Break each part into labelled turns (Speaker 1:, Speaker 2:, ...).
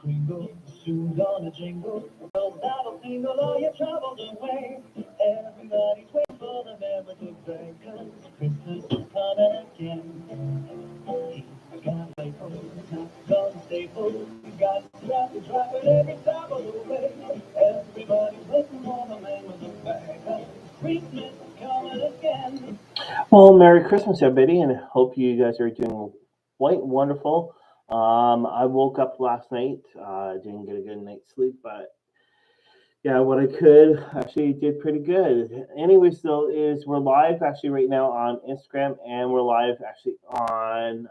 Speaker 1: kringle, soon gonna jingle, bells that'll tingle all your troubles away. Everybody's waiting for the bell to break, 'cause Christmas is coming again. He's got my home, it's not gonna stay full. You got to drop it every time of the way. Everybody's waiting for the man with the bag, 'cause Christmas is coming again. Well, Merry Christmas, everybody, and I hope you guys are doing quite wonderful. I woke up last night, didn't get a good night's sleep, but yeah, what I could actually did pretty good. Anyways, though, is we're live actually right now on Instagram, and we're live actually on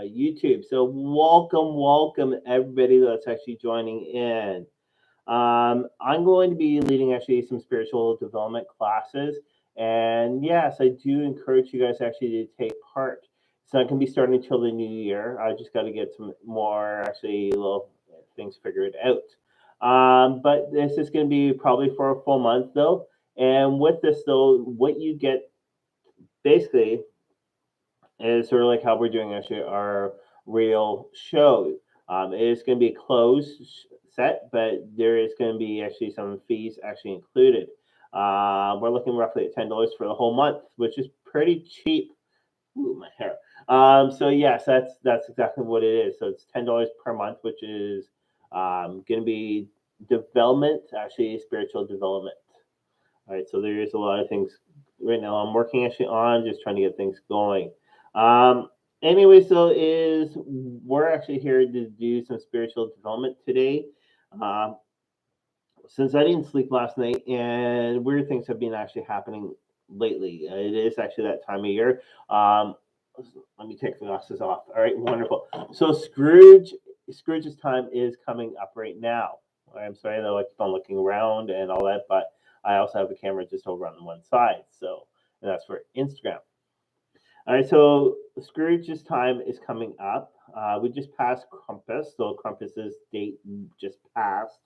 Speaker 1: YouTube. So welcome everybody that's actually joining in. I'm going to be leading actually some spiritual development classes. And yes, I do encourage you guys actually to take part. It's not going to be starting until the new year. I just got to get some more actually little things figured out. But this is going to be probably for a full month though. And with this though, what you get basically is sort of like how we're doing actually our real show. It is going to be a closed set, but there is going to be actually some fees actually included. We're looking roughly at $10 for the whole month, which is pretty cheap. Ooh, my hair. So yes, that's exactly what it is. So it's $10 per month, which is going to be development, actually spiritual development. All right, so there is a lot of things right now I'm working actually on, just trying to get things going. Anyway, so we're actually here to do some spiritual development today. Since I didn't sleep last night, and weird things have been actually happening lately. It is actually that time of year. Let me take the glasses off. All right, wonderful. So Scrooge's time is coming up right now. I'm sorry that I keep on looking around and all that, but I also have a camera just over on one side. So, and that's for Instagram. All right, so Scrooge's time is coming up. We just passed Krampus, so Krampus's date just passed.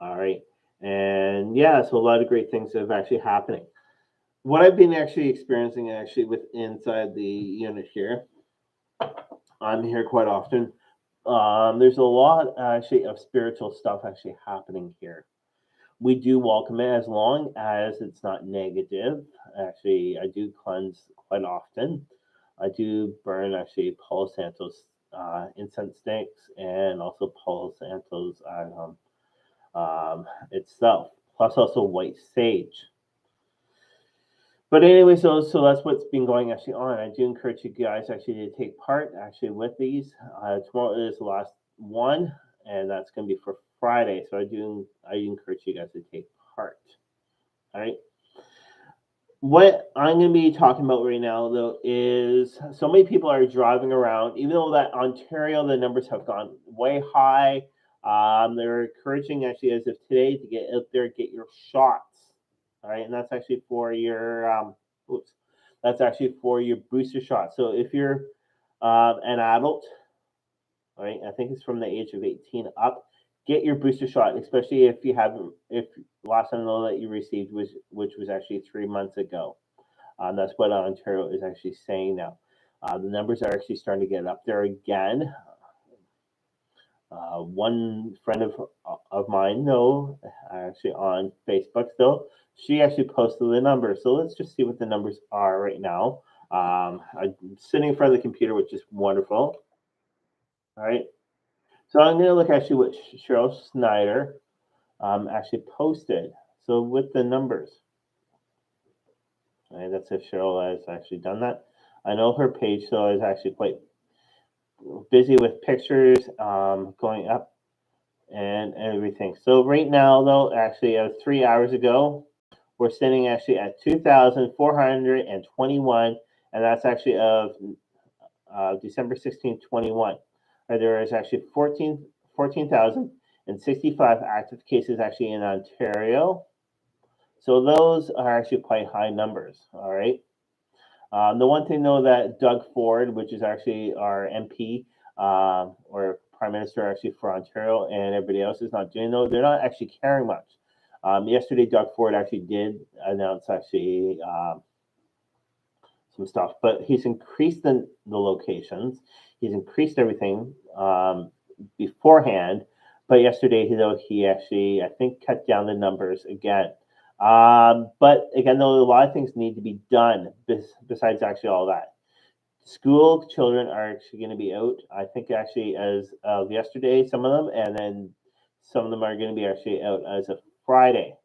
Speaker 1: All right, and yeah, so a lot of great things are actually happening. What I've been actually experiencing actually with inside the unit here, I'm here quite often. There's a lot actually of spiritual stuff actually happening here. We do welcome it as long as it's not negative. Actually, I do cleanse quite often. I do burn actually Palo Santo's incense sticks and also Palo Santo's itself, plus also white sage. But anyway, so that's what's been going actually on. I do encourage you guys actually to take part actually with these. Tomorrow is the last one, and that's going to be for Friday. So I encourage you guys to take part. All right. What I'm going to be talking about right now, though, is so many people are driving around, even though that Ontario, the numbers have gone way high. They're encouraging actually as of today to get out there, get your shots. All right, and that's actually for your that's actually for your booster shot. So if you're an adult, all right, I think it's from the age of 18 up, get your booster shot, especially if last time that you received which was actually 3 months ago. That's what Ontario is actually saying now. The numbers are actually starting to get up there again. One friend of mine, though, actually on Facebook, though, she actually posted the numbers. So let's just see what the numbers are right now. I'm sitting in front of the computer, which is wonderful. All right. So I'm going to look actually what Cheryl Snyder actually posted. So with the numbers. All right, that's if Cheryl has actually done that. I know her page, though, is actually quite busy with pictures going up and everything. So right now, though, actually 3 hours ago, we're sitting actually at 2,421, and that's actually of December 16, 21. There is actually 14,065 active cases actually in Ontario. So those are actually quite high numbers, all right? The one thing, though, that Doug Ford, which is actually our MP or Prime Minister actually for Ontario, and everybody else is not doing, though, they're not actually caring much. Yesterday, Doug Ford actually did announce actually some stuff, but he's increased the locations.
Speaker 2: He's increased everything beforehand, but yesterday he actually, I think, cut down the numbers again. But again, though, a lot of things need to be done besides actually all that. School children are actually going to be out. I think actually as of yesterday, some of them, and then some of them are going to be actually out as of Friday.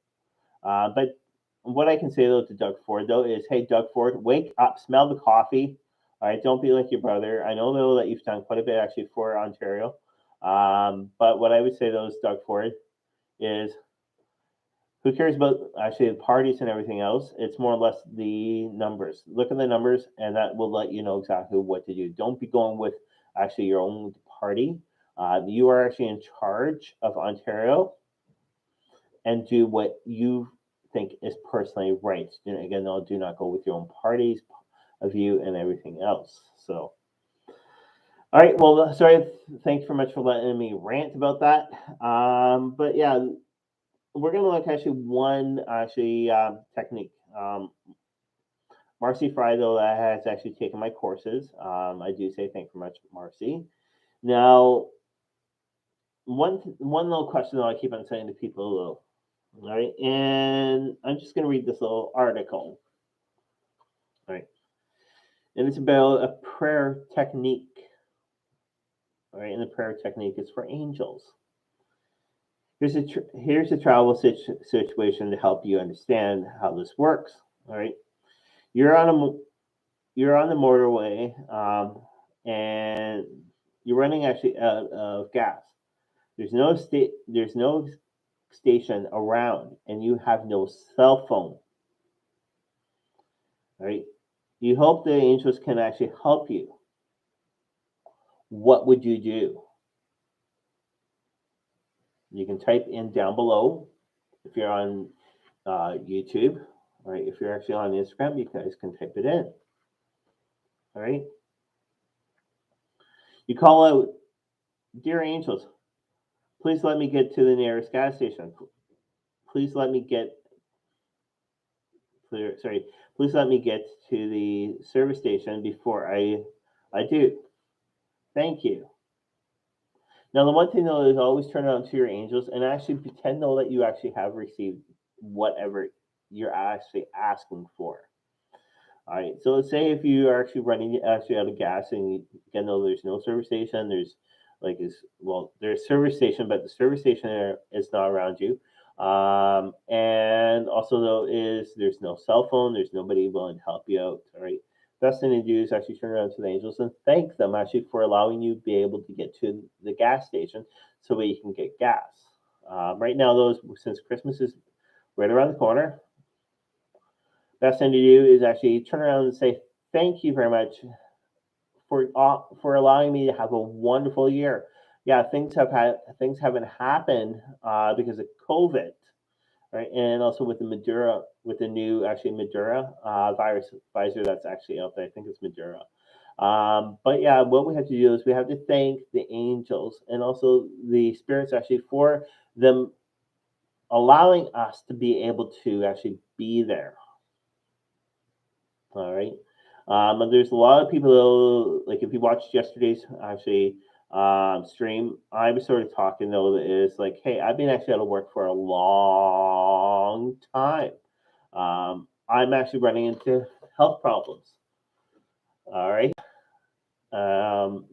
Speaker 2: But what I can say though to Doug Ford though is, hey, Doug Ford, wake up, smell the coffee. All right, don't be like your brother. I know though that you've done quite a bit actually for Ontario. But what I would say though is, Doug Ford, is who cares about actually the parties and everything else? It's more or less the numbers. Look at the numbers, and that will let you know exactly what to do. Don't be going with actually your own party. You are actually in charge of Ontario, and do what you think is personally right. Again, no, do not go with your own party's view and everything else. So, all right. Well, sorry. Thanks very much for letting me rant about that. But yeah, we're gonna look actually one actually technique. Marcy Fry though has actually taken my courses. I do say thank you very much, Marcy. Now, one little question that I keep on saying to people though, all right, and I'm just gonna read this little article. All right, and it's about a prayer technique. All right, and the prayer technique is for angels. Here's a travel situation to help you understand how this works. All right, you're on a you're on the motorway, and you're running actually out of gas. There's no station around, and you have no cell phone. Right? You hope the angels can actually help you. What would you do? You can type in down below if you're on YouTube. All right, if you're actually on Instagram, you guys can type it in. All right. You call out, dear angels, please let me get to the nearest gas station. Please let me get sorry, please let me get to the service station before I do. Thank you. Now the one thing though is always turn it on to your angels and actually pretend though that you actually have received whatever you're actually asking for. All right. So let's say if you are actually running actually out of gas, and again though there's no service station, there's like is well there's a service station, but the service station is not around you. And also though is there's no cell phone, there's nobody willing to help you out. All right. Best thing to do is actually turn around to the angels and thank them actually for allowing you to be able to get to the gas station so that you can get gas. Right now, those since Christmas is right around the corner, best thing to do is actually turn around and say thank you very much for allowing me to have a wonderful year. Yeah, things haven't happened because of COVID, right? And also with the Madura, with the new actually Madura virus Pfizer that's actually out there. I think it's Madura. But yeah, what we have to do is we have to thank the angels and also the spirits actually for them allowing us to be able to actually be there. All right. And there's a lot of people though, like if you watched yesterday's actually stream, I was sort of talking though that is like, hey, I've been actually out of work for a long time. I'm actually running into health problems. All right. Um,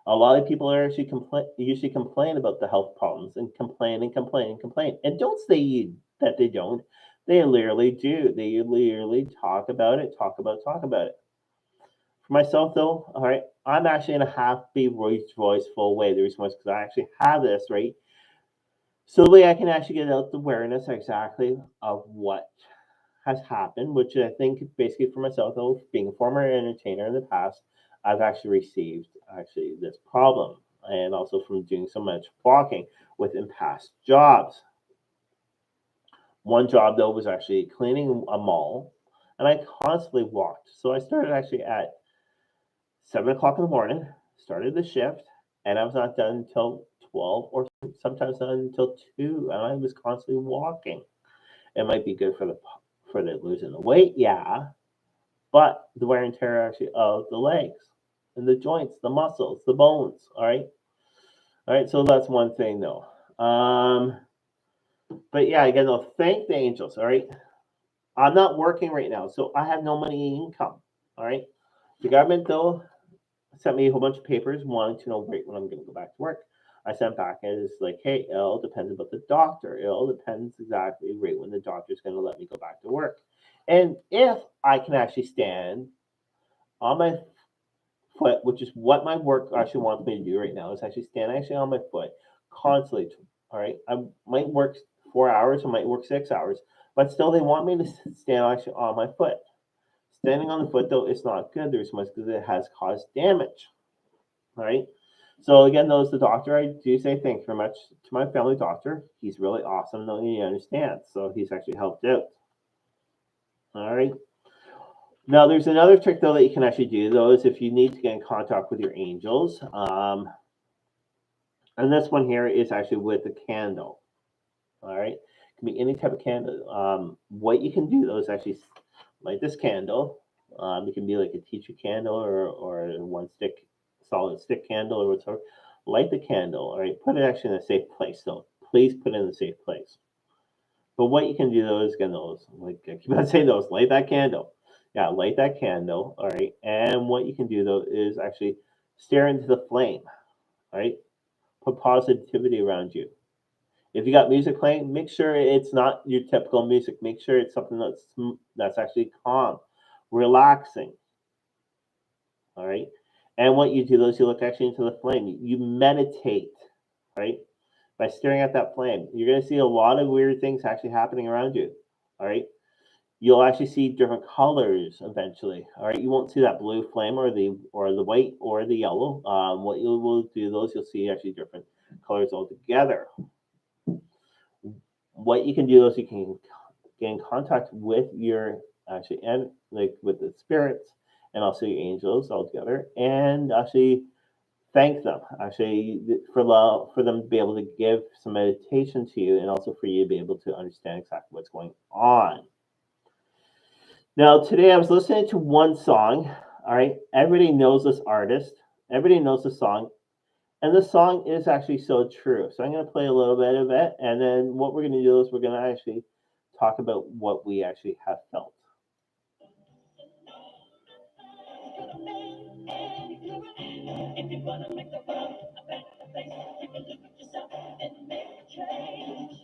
Speaker 2: a lot of people are actually usually complain about the health problems and complain and complain and complain. And don't say that they don't. They literally do. They literally talk about it, talk about it. For myself, though, all right, I'm actually in a happy, joyful way. The reason was because I actually have this, right? So that way I can actually get out the awareness exactly of what has happened, which I think basically for myself, though, being a former entertainer in the past, I've actually received actually this problem. And also from doing so much walking within past jobs. One job, though, was actually cleaning a mall, and I constantly walked. So I started actually at 7 o'clock in the morning, started the shift, and I was not done until 12 or sometimes not until 2. And I was constantly walking. It might be good for the losing the weight, yeah, but the wear and tear actually of the legs. in the joints, the muscles, the bones. All right. All right. So that's one thing though. But yeah, again, though, thank the angels. All right. I'm not working right now, so I have no money income. All right. The government though sent me a whole bunch of papers wanting to know right when I'm going to go back to work. I sent back and it's like, hey, it all depends about the doctor. It all depends exactly right when the doctor's going to let me go back to work. And if I can actually stand on my foot, which is what my work actually wants me to do right now, is actually stand actually on my foot constantly. All right, I might work 4 hours, I might work 6 hours, but still they want me to stand actually on my foot. Standing on the foot though, it's not good. There's much because it has caused damage. All right. So again, though, as the doctor, I do say thank you very much to my family doctor. He's really awesome, though he understands. So he's actually helped out. All right. Now, there's another trick though that you can actually do though is if you need to get in contact with your angels. And this one here is actually with a candle. All right. It can be any type of candle. What you can do though is actually light this candle. It can be like a teacher candle or one stick, solid stick candle or whatever. Light the candle. All right. Put it actually in a safe place though. Please put it in a safe place. But what you can do though is again those like I keep on saying those. Light that candle. Yeah, light that candle. All right. And what you can do though is actually stare into the flame. All right. Put positivity around you. If you got music playing, make sure it's not your typical music. Make sure it's something that's actually calm, relaxing. All right. And what you do is you look actually into the flame. You meditate, right? By staring at that flame, you're going to see a lot of weird things actually happening around you. All right. You'll actually see different colors eventually. All right. You won't see that blue flame or the white or the yellow. What you will do those you'll see actually different colors altogether. What you can do is you can get in contact with your actually and like with the spirits and also your angels all together and actually thank them actually for them to be able to give some meditation to you and also for you to be able to understand exactly what's going on. Now today I was listening to one song. All right, everybody knows this artist, everybody knows the song, and the song is actually so true. So I'm going to play a little bit of it, and then what we're going to do is we're going to actually talk about what we actually have felt. If you wanna make the world a better place, take a look at yourself and make a change.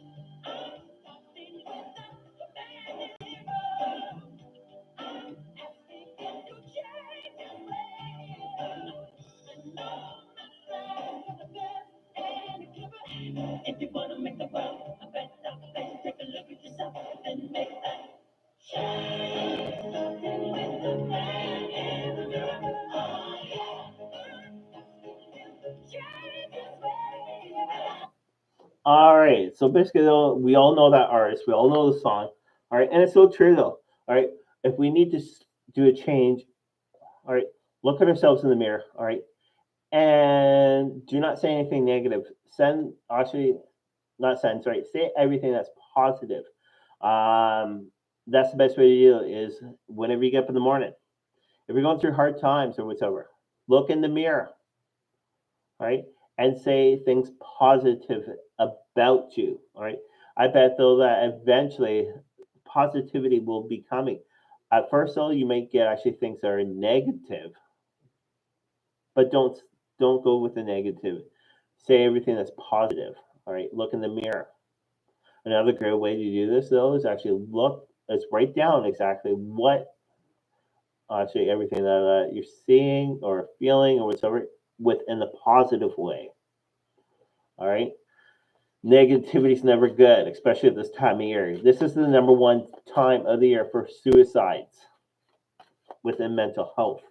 Speaker 2: I'm starting without the man in the mirror. I'm asking him to change his ways. And no, I'm trying for the best and a giver. If you wanna make the world a better place, take a look at yourself and make that change. Starting with the man in the mirror. Oh yeah. All right. So basically, though, we all know that artist. We all know the song. All right. And it's so true, though. All right. If we need to do a change, all right, look at ourselves in the mirror. All right. And do not say anything negative. Not send, sorry. Say everything that's positive. That's the best way to do it is whenever you get up in the morning. If you're going through hard times or whatever, look in the mirror. All right, and say things positive about you. All right, I bet though that eventually positivity will be coming. At first, though, you might get actually things that are negative, but don't go with the negative. Say everything that's positive. All right, look in the mirror. Another great way to do this though is actually write down exactly what actually everything that you're seeing or feeling or whatever within the positive way. All right. Negativity is never good, especially at this time of year. This is the number one time of the year for suicides within mental health.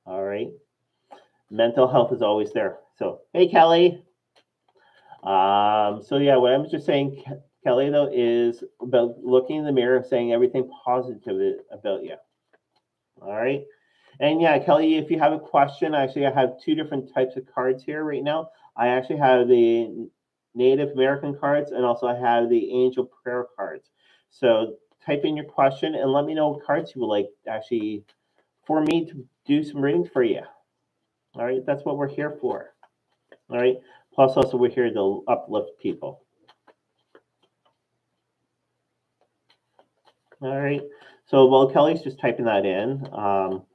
Speaker 2: All right. Mental health is always there. So, hey, Kelly. So yeah, what I'm just saying, Kelly, though, is about looking in the mirror, saying everything positive about you. All right. And yeah, Kelly, if you have a question, actually, I have two different types of cards here right now. I actually have the Native American cards and also I have the Angel Prayer cards. So type in your question and let me know what cards you would like actually for me to do some readings for you. All right, that's what we're here for. All right, plus also we're here to uplift people. All right, so while Kelly's just typing that in, all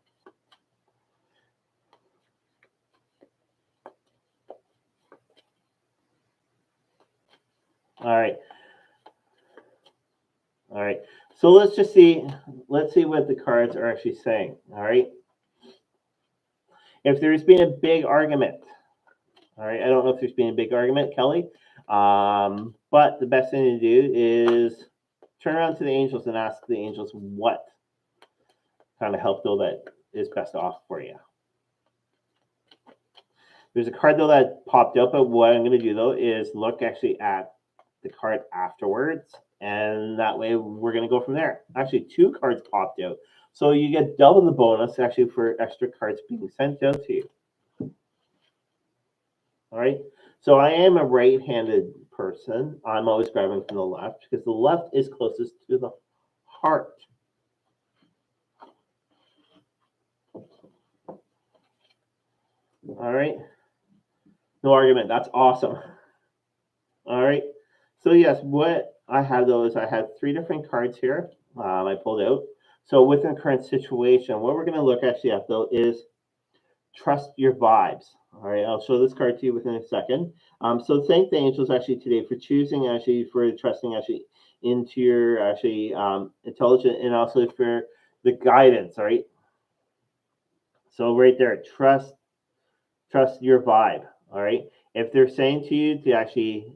Speaker 2: right. All right. So let's see what the cards are actually saying. All right. If there's been a big argument, all right. I don't know if there's been a big argument, Kelly. But the best thing to do is turn around to the angels and ask the angels what kind of help though that is best off for you. There's a card though that popped up, but what I'm going to do though is look actually at the card afterwards, and that way we're going to go from there. Actually, two cards popped out, so you get double the bonus actually for extra cards being sent out to you. All right, so I am a right-handed person. I'm always grabbing from the left because the left is closest to the heart. All right, no argument. That's awesome. All right. So yes, what I have though is I have three different cards here. I pulled out. So within the current situation, what we're going to look actually at though is trust your vibes. All right, I'll show this card to you within a second. So thank the angels actually today for choosing actually for trusting actually into your actually intelligent and also for the guidance. All right. So right there, trust your vibe. All right. If they're saying to you to actually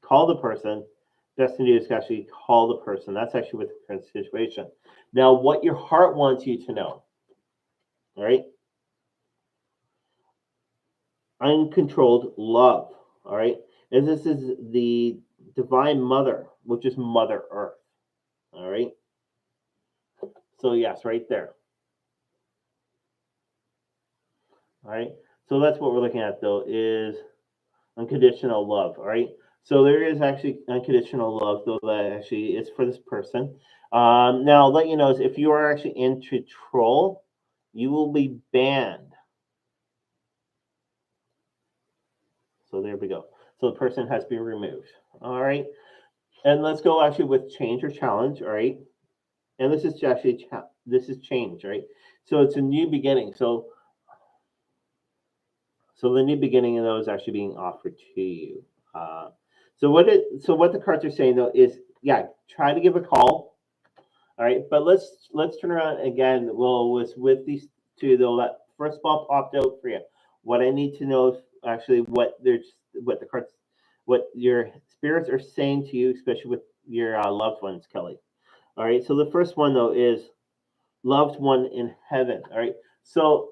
Speaker 2: call the person, best thing to do is actually call the person. That's actually with the current situation. Now, what your heart wants you to know, all right? Uncontrolled love, all right? And this is the divine mother, which is Mother Earth, all right? So, yes, right there. All right? So that's what we're looking at, though, is unconditional love, all right? So there is actually unconditional love, though, that actually is for this person. Now, I'll let you know is if you are actually into troll, you will be banned. So there we go. So the person has been removed. All right. And let's go actually with change or challenge. All right. And this is actually this is change, right? So it's a new beginning. So the new beginning of those actually being offered to you. So what the cards are saying though is yeah, try to give a call. All right, but let's turn around again. Well, was with these two though that first ball popped out for you. What I need to know is actually what the cards, what your spirits are saying to you, especially with your loved ones, Kelly. All right, so the first one though is loved one in heaven. All right, so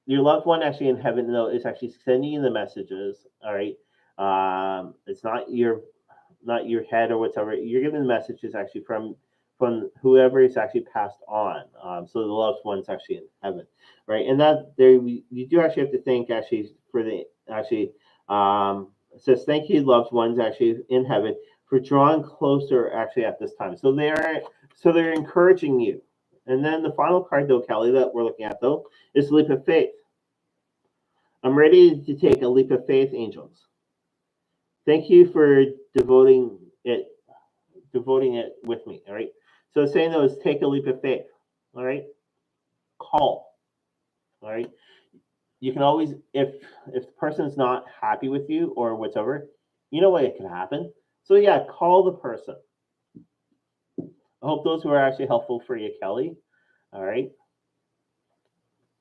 Speaker 2: your loved one actually in heaven though is actually sending you the messages. All right, it's not your head or whatever. You're giving the messages actually from whoever is actually passed on. So the loved one's actually in heaven, right? And that there you do actually have to thank actually for the actually it says thank you loved ones actually in heaven for drawing closer actually at this time. So they're encouraging you. And then the final card though, Kelly, that we're looking at though is leap of faith. I'm ready to take a leap of faith, angels. Thank you for devoting it with me. All right. So saying though is take a leap of faith. All right. Call. All right. You can always if the person's not happy with you or whatever, you know what it can happen. So yeah, call the person. I hope those were actually helpful for you, Kelly. All right.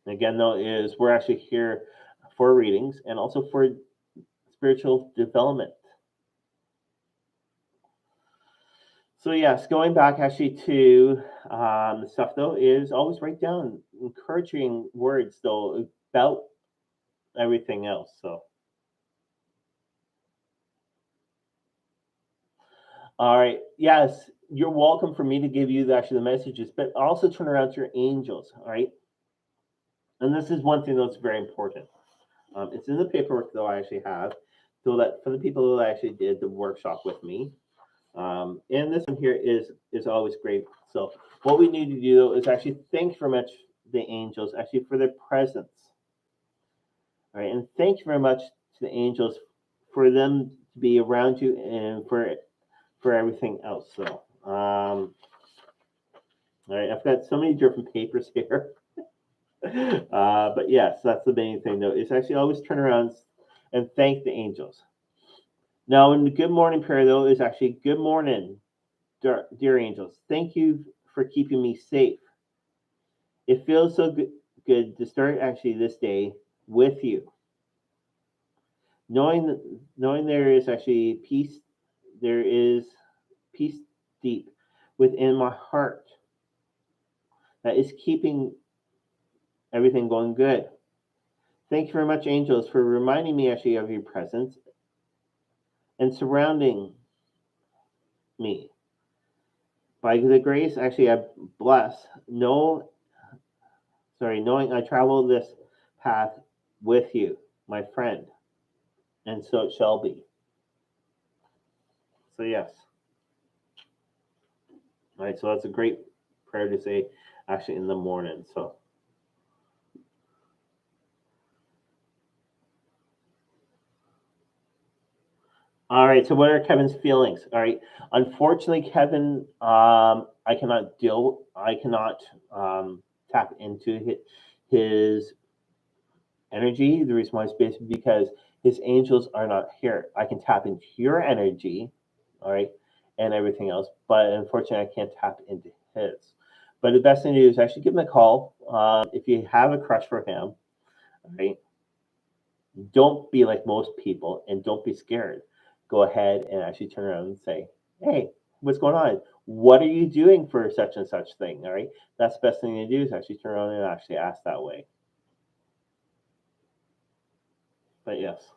Speaker 2: Again, though, is we're actually here for readings and also for spiritual development. So yes, going back actually to the stuff though is always write down encouraging words though about everything else. So all right, yes, you're welcome for me to give you actually the messages, but also turn around to your angels. All right, and this is one thing that's very important. It's in the paperwork though I actually have, so that for the people that actually did the workshop with me. And this one here is always great. So what we need to do though is actually thank for much the angels actually for their presence. All right, and thank you very much to the angels for them to be around you and for everything else. So, all right, I've got so many different papers here. But yes, that's the main thing though. Is actually always turn around and thank the angels. Now, in the good morning prayer though, is actually good morning, dear angels. Thank you for keeping me safe. It feels so good to start actually this day with you, knowing there is actually peace. There is peace deep within my heart that is keeping everything going good. Thank you very much, angels, for reminding me actually of your presence and surrounding me. By the grace, actually, I bless. Knowing I travel this path with you, my friend, and so it shall be. So yes. All right. So that's a great prayer to say, actually, in the morning. So. All right. So what are Kevin's feelings? All right. Unfortunately, Kevin, I cannot tap into his energy. The reason why is basically because his angels are not here. I can tap into your energy, all right, and everything else, but unfortunately, I can't tap into his. But the best thing to do is actually give him a call. If you have a crush for him, all right, don't be like most people and don't be scared. Go ahead and actually turn around and say, hey, what's going on? What are you doing for such and such thing? All right. That's the best thing to do is actually turn around and actually ask that way. But yes.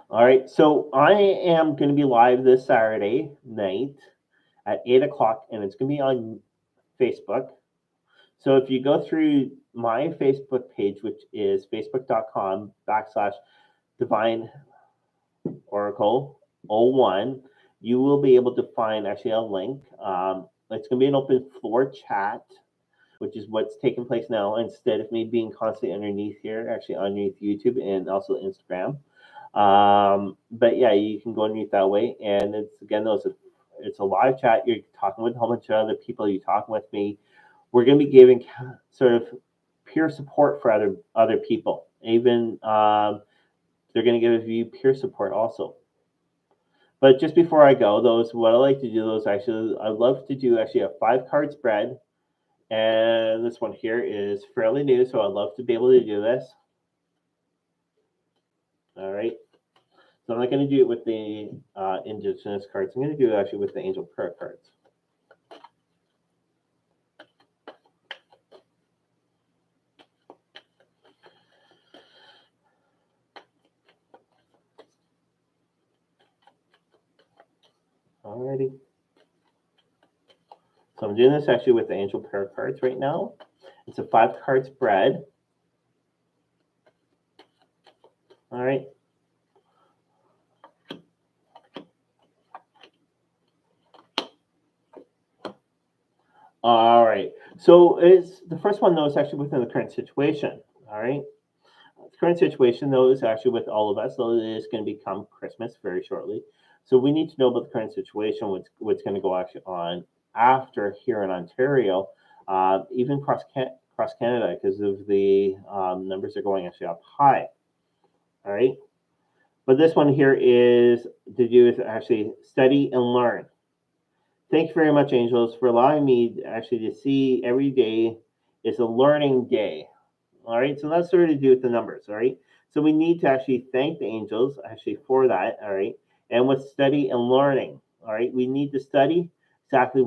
Speaker 2: All right. So I am going to be live this Saturday night at 8 o'clock, and it's going to be on Facebook. So if you go through my Facebook page, which is facebook.com/Divine Oracle 01, you will be able to find actually a link. It's going to be an open floor chat, which is what's taking place now instead of me being constantly underneath here, actually underneath YouTube and also Instagram. But yeah, you can go underneath that way. And it's again, it's a live chat. You're talking with a whole bunch of other people. You're talking with me. We're going to be giving sort of peer support for other people. Even they're going to give you peer support also. But just before I go, what I like to do, I love to do actually a 5-card spread. And this one here is fairly new, so I'd love to be able to do this. All right. So I'm not going to do it with the Indigenous cards. I'm going to do it actually with the Angel Prayer cards. Alrighty. So I'm doing this actually with the Angel Prayer cards right now. It's a 5-card spread. All right. All right. So it's the first one though is actually within the current situation. All right. The current situation though is actually with all of us. So it is going to become Christmas very shortly. So we need to know about the current situation. What's going to go actually on after here in Ontario, even across Canada, because of the numbers are going actually up high. All right. But this one here is to do with actually study and learn. Thank you very much, angels, for allowing me actually to see every day is a learning day. All right, so that's sort of to do with the numbers. All right, so we need to actually thank the angels actually for that. All right, and with study and learning. All right, we need to study exactly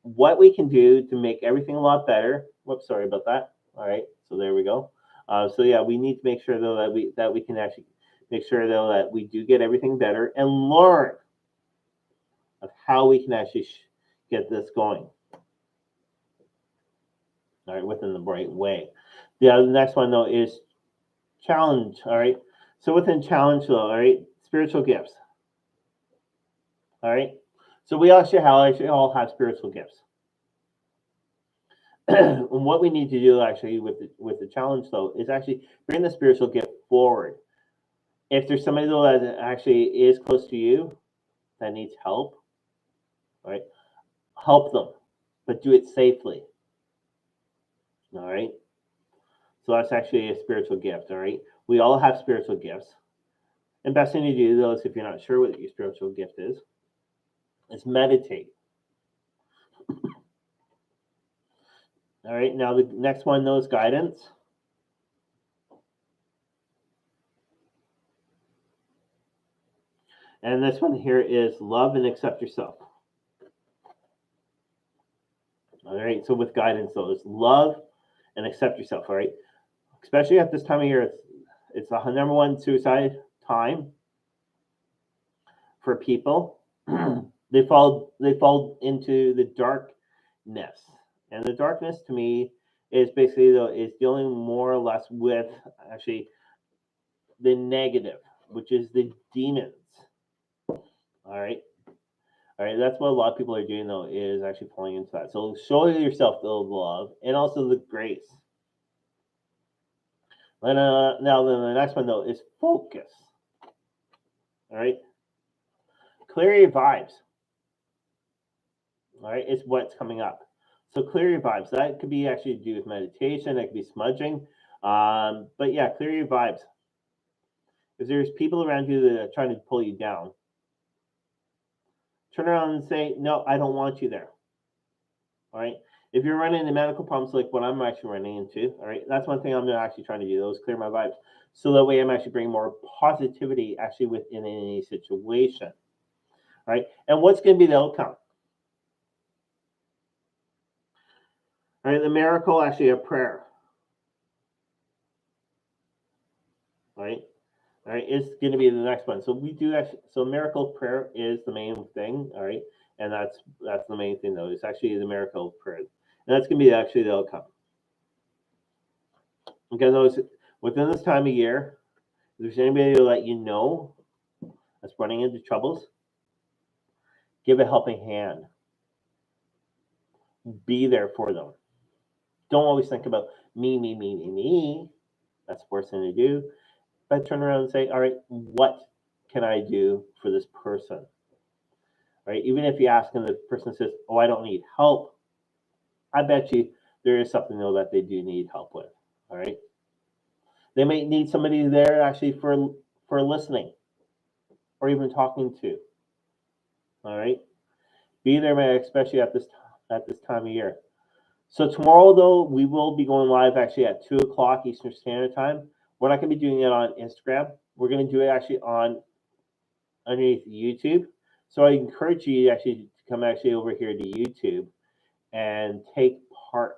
Speaker 2: what we can do to make everything a lot better. Whoops, sorry about that. All right, so there we go. So yeah, we need to make sure though that we can actually make sure though that we do get everything better and learn of how we can actually get this going. All right, within the right way. The next one though is challenge. All right, so within challenge though, all right, spiritual gifts. All right, so we actually all have spiritual gifts. And what we need to do actually with the challenge though is actually bring the spiritual gift forward. If there's somebody though that actually is close to you that needs help, right? Help them, but do it safely. All right. So that's actually a spiritual gift. All right. We all have spiritual gifts. And best thing to do though is if you're not sure what your spiritual gift is meditate. All right. Now the next one though is guidance. And this one here is love and accept yourself. All right. So with guidance though, is love and accept yourself. All right. Especially at this time of year, it's the number one suicide time for people. they fall into the darkness, and the darkness to me is basically though is dealing more or less with actually the negative, which is the demons. All right. All right, that's what a lot of people are doing though, is actually falling into that. So show yourself the love and also the grace. And now the next one though is focus. All right, clear your vibes. All right, it's what's coming up. So clear your vibes. That could be actually to do with meditation. That could be smudging. But yeah, clear your vibes. If there's people around you that are trying to pull you down, turn around and say, no, I don't want you there. All right. If you're running into medical problems like what I'm actually running into, all right, that's one thing I'm actually trying to do, is clear my vibes. So that way I'm actually bringing more positivity actually within any situation. All right. And what's going to be the outcome? All right. The miracle actually a prayer. All right. All right. It's going to be the next one. So we do actually, so miracle prayer is the main thing. All right. And that's the main thing though. It's actually the miracle prayer. And that's going to be actually the outcome. Because within this time of year, if there's anybody to let you know that's running into troubles, give a helping hand. Be there for them. Don't always think about me. That's the worst thing to do. But turn around and say, all right, what can I do for this person? Right? Even if you ask and the person says, oh, I don't need help, I bet you there is something though that they do need help with. All right. They may need somebody there actually for listening or even talking to. All right. Be there, man, especially at this time of year. So tomorrow, though, we will be going live actually at 2 o'clock Eastern Standard Time. We're not going to be doing it on Instagram. We're going to do it actually underneath YouTube. So I encourage you actually to come actually over here to YouTube and take part.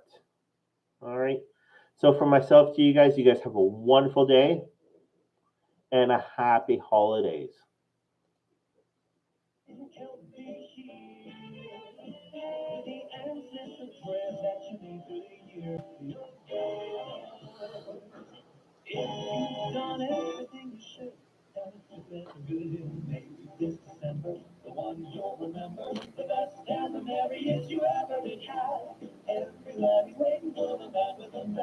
Speaker 2: All right. So for myself to you guys have a wonderful day and a happy holidays.